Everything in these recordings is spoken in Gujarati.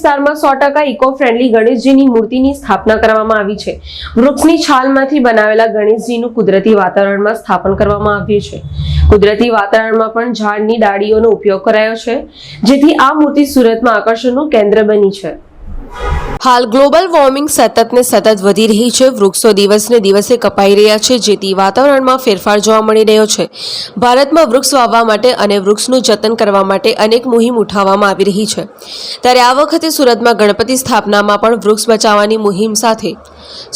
વિસ્તારમાં 100% ઇકો ફ્રેન્ડલી ગણેશજીની મૂર્તિની સ્થાપના કરવામાં આવી છે। વૃક્ષની છાલમાંથી બનાવેલા ગણેશજીનું કુદરતી વાતાવરણમાં સ્થાપન કરવામાં આવ્યું છે। કુદરતી વાતાવરણમાં પણ ઝાડની ડાળીઓનો ઉપયોગ કરાયો છે, જેથી આ મૂર્તિ સુરતમાં આકર્ષણનું કેન્દ્ર બની છે। हाल ग्लोबल वॉर्मिंग सतत ने सतत वधी रही है। वृक्षो दिवस ने दिवसे कपाई रह्या छे, जेथी वातावरण में फेरफार जोवा मळी रह्यो छे। भारत में वृक्ष वाववा माटे अने वृक्षनुं जतन करवा माटे अनेक मुहिम उठाववामां आवी रही छे। त्यारे आ वखते सूरतमां गणपति स्थापनामां पण वृक्ष बचाववानी मुहिम साथे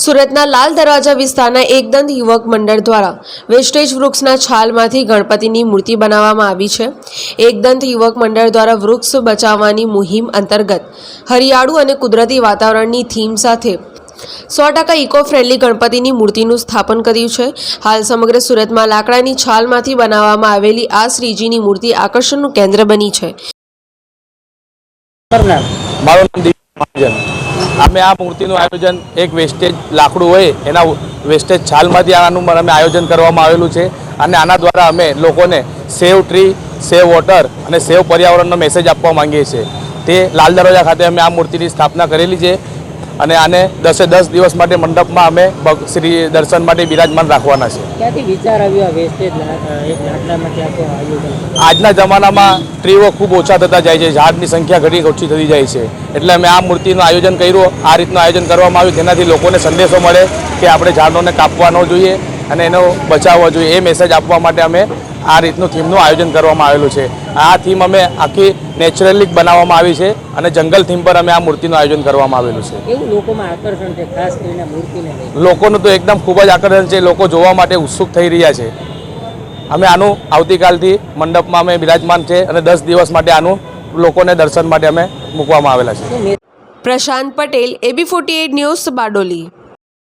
सूरतना लाल दरवाजा विस्तारना एकदंत युवक मंडळ द्वारा वेस्टेज वृक्षना छालमांथी गणपतिनी मूर्ति बनाववामां आवी छे। एकदंत युवक मंडळ द्वारा वृक्ष बचाववानी मुहिम अंतर्गत हरियाळू अने कुदरती वातावरणनी थीम साथे 100% इको फ्रेन्डली गणपतिनी मूर्तिनुं स्थापन कर्युं छे। हाल समग्र सूरतमां लाकडानी छालमांथी बनाववामां आवेली आ श्रीजीनी मूर्ति आकर्षणनुं केन्द्र बनी छे। અમે આ મૂર્તિનું આયોજન એક વેસ્ટેજ લાકડું હોય એના વેસ્ટેજ છાલમાંથી આનું અમે આયોજન કરવામાં આવેલું છે અને આના દ્વારા અમે લોકોને સેવ ટ્રી, સેવ વોટર અને સેવ પર્યાવરણનો મેસેજ આપવા માંગીએ છીએ। તે લાલ દરવાજા ખાતે અમે આ મૂર્તિની સ્થાપના કરેલી છે અને આને 10 દિવસ માટે મંડપમાં અમે શ્રી દર્શન માટે બિરાજમાન રાખવાના છે। ક્યાંથી વિચાર આવ્યો આ વેસ્ટેજ એક લાકડામાંથી આખું આયોજન? આજના જમાનામાં ટ્રીઓ ખૂબ ઓછા થતા જાય છે, ઝાડની સંખ્યા ઘણી ઓછી થતી જાય છે, એટલે અમે આ મૂર્તિનું આયોજન કર્યું। આ રીતનું આયોજન કરવામાં આવ્યું જેનાથી લોકોને સંદેશો મળે કે આપણે ઝાડોને કાપવા ન જોઈએ અને એનો બચાવવો જોઈએ। એ મેસેજ આપવા માટે અમે આ રીતનું થીમનું આયોજન કરવામાં આવેલું છે। આ થીમ અમે આખી નેચરલી બનાવવામાં આવી છે અને જંગલ થીમ પર અમે આ મૂર્તિનું આયોજન કરવામાં આવેલું છે। એવું લોકોમાં આકર્ષણ છે, ખાસ કરીને મૂર્તિને લઈને લોકોનું તો એકદમ ખૂબ જ આકર્ષણ છે, લોકો જોવા માટે ઉત્સુક થઈ રહ્યા છે। અમે આનું આવતીકાલથી મંડપમાં અમે બિરાજમાન છે અને 10 દિવસ માટે આનું લોકોને દર્શન માટે અમે મૂકવામાં આવેલા છે। प्रशांत पटेल, AB48 न्यूज़, बारडोली।